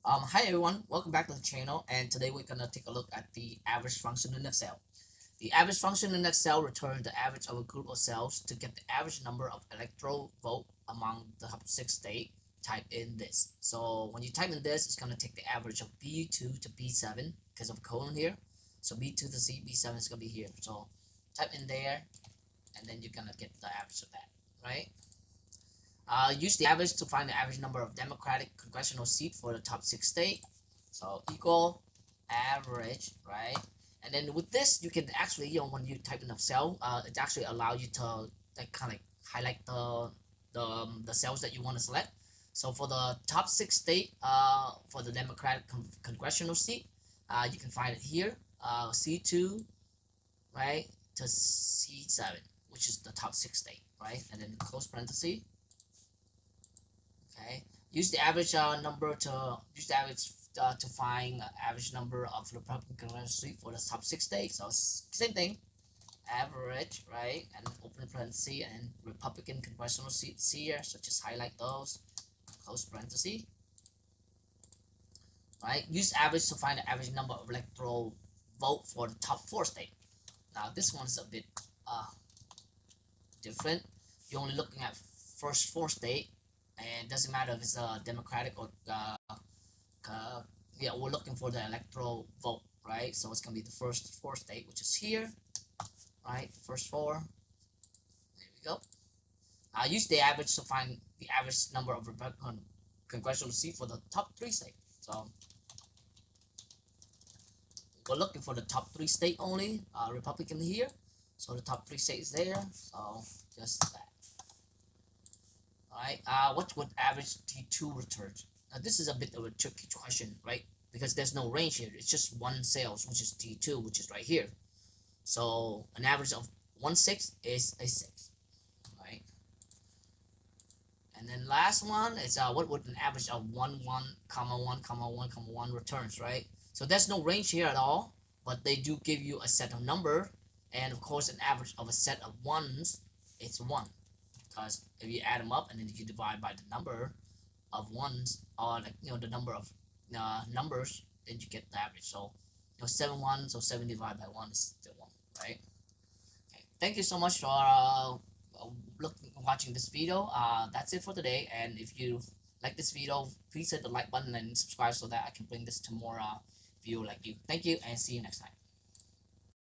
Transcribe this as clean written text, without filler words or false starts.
Hi everyone, welcome back to the channel, and today we're gonna take a look at the average function in Excel. The average function in Excel returns the average of a group of cells to get the average number of electoral vote among the top 6 states. Type in this. So when you type in this, it's gonna take the average of B2 to B7 because of colon here. So B2 to C, B7 is gonna be here. So type in there, and then you're gonna get the average of that, right? Use the average to find the average number of Democratic congressional seats for the top 6 states. So equal average, right? And then with this, you can actually, when you type in a cell, it actually allows you to like kind of highlight the cells that you want to select. So for the top 6 states, for the Democratic congressional seat, you can find it here, C2, right, to C7, which is the top 6 states, right? And then close parenthesis. Okay, use the average to find average number of Republican congressional seats for the top 6 states. So same thing, average, right? And open parenthesis, and Republican congressional seats here. So just highlight those, close parenthesis. Right? Use average to find the average number of electoral vote for the top 4 states. Now this one's a bit different. You're only looking at first 4 states, and it doesn't matter if it's a Democratic or yeah, we're looking for the electoral vote, right? So it's gonna be the first 4 states, which is here, right? First 4. There we go. Use the average to find the average number of Republican congressional seats for the top 3 states. So we're looking for the top 3 states only. Republican here, so the top 3 states there. So just that. Alright, what would average T2 return? Now this is a bit of a tricky question, right? Because there's no range here. It's just one cells, which is T2, which is right here. So an average of 1/6 is a 6, right? And then last one is what would an average of 1, 1, comma 1, comma 1, comma 1 returns, right? So there's no range here at all, but they do give you a set of number, and of course an average of a set of ones, it's 1. Because if you add them up and then you divide by the number of ones, or the number of numbers, then you get the average. So 7 1, so 7 divided by 1 is still 1, right? Okay. Thank you so much for watching this video. That's it for today, and if you like this video, please hit the like button and subscribe so that I can bring this to more viewer like you. Thank you, and see you next time.